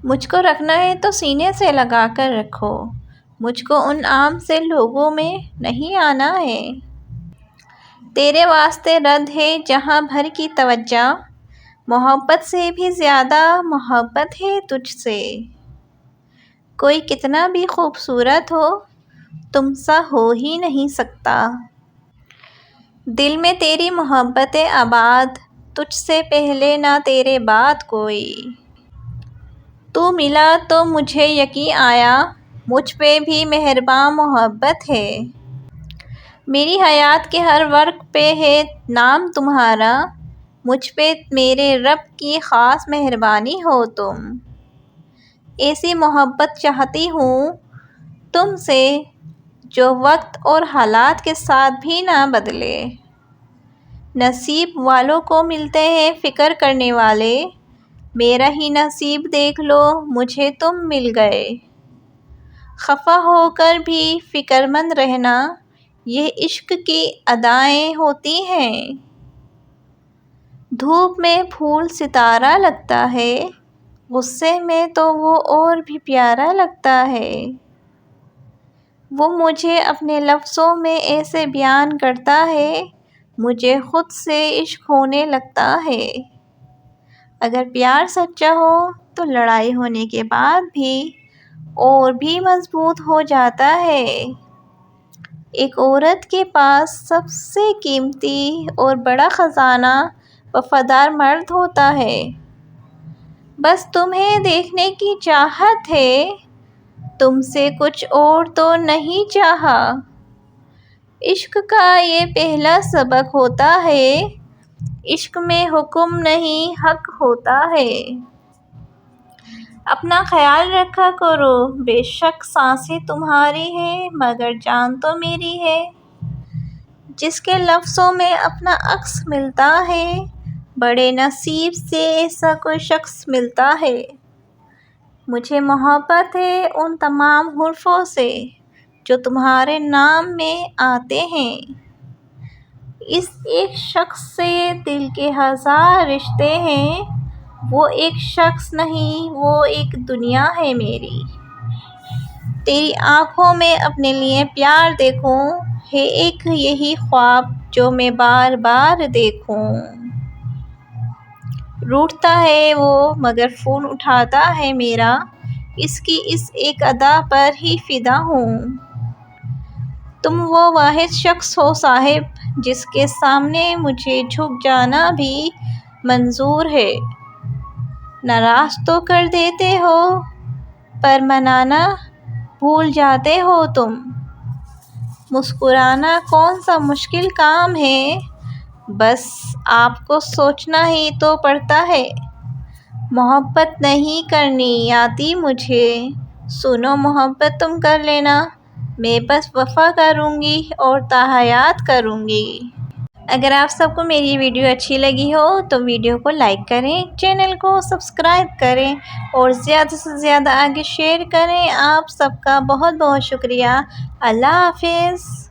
مجھ کو رکھنا ہے تو سینے سے لگا کر رکھو، مجھ کو ان عام سے لوگوں میں نہیں آنا ہے۔ تیرے واسطے رد ہے جہاں بھر کی توجہ، محبت سے بھی زیادہ محبت ہے تجھ سے۔ کوئی کتنا بھی خوبصورت ہو، تم سا ہو ہی نہیں سکتا۔ دل میں تیری محبت آباد، تجھ سے پہلے نہ تیرے بعد کوئی۔ تو ملا تو مجھے یقین آیا، مجھ پہ بھی مہرباں محبت ہے۔ میری حیات کے ہر ورق پہ ہے نام تمہارا، مجھ پہ میرے رب کی خاص مہربانی ہو تم۔ ایسی محبت چاہتی ہوں تم سے جو وقت اور حالات کے ساتھ بھی نہ بدلے۔ نصیب والوں کو ملتے ہیں فکر کرنے والے، میرا ہی نصیب دیکھ لو مجھے تم مل گئے۔ خفا ہو کر بھی فکر مند رہنا، یہ عشق کی ادائیں ہوتی ہیں۔ دھوپ میں پھول ستارہ لگتا ہے، غصے میں تو وہ اور بھی پیارا لگتا ہے۔ وہ مجھے اپنے لفظوں میں ایسے بیان کرتا ہے، مجھے خود سے عشق ہونے لگتا ہے۔ اگر پیار سچا ہو تو لڑائی ہونے کے بعد بھی اور بھی مضبوط ہو جاتا ہے۔ ایک عورت کے پاس سب سے قیمتی اور بڑا خزانہ وفادار مرد ہوتا ہے۔ بس تمہیں دیکھنے کی چاہت ہے، تم سے کچھ اور تو نہیں چاہا۔ عشق کا یہ پہلا سبق ہوتا ہے، عشق میں حکم نہیں حق ہوتا ہے۔ اپنا خیال رکھا کرو، بے شک سانسیں تمہاری ہیں مگر جان تو میری ہے۔ جس کے لفظوں میں اپنا عکس ملتا ہے، بڑے نصیب سے ایسا کوئی شخص ملتا ہے۔ مجھے محبت ہے ان تمام حرفوں سے جو تمہارے نام میں آتے ہیں۔ اس ایک شخص سے دل کے ہزار رشتے ہیں، وہ ایک شخص نہیں وہ ایک دنیا ہے میری۔ تیری آنکھوں میں اپنے لیے پیار دیکھوں، ہے ایک یہی خواب جو میں بار بار دیکھوں۔ روٹھتا ہے وہ مگر فون اٹھاتا ہے میرا، اس کی اس ایک ادا پر ہی فدا ہوں۔ تم وہ واحد شخص ہو صاحب جس کے سامنے مجھے جھک جانا بھی منظور ہے۔ ناراض تو کر دیتے ہو پر منانا بھول جاتے ہو تم۔ مسکرانا کون سا مشکل کام ہے، بس آپ کو سوچنا ہی تو پڑتا ہے۔ محبت نہیں کرنی آتی مجھے، سنو محبت تم کر لینا، میں بس وفا کروں گی اور تا حیات کروں گی۔ اگر آپ سب کو میری ویڈیو اچھی لگی ہو تو ویڈیو کو لائک کریں، چینل کو سبسکرائب کریں اور زیادہ سے زیادہ آگے شیئر کریں۔ آپ سب کا بہت بہت شکریہ۔ اللہ حافظ۔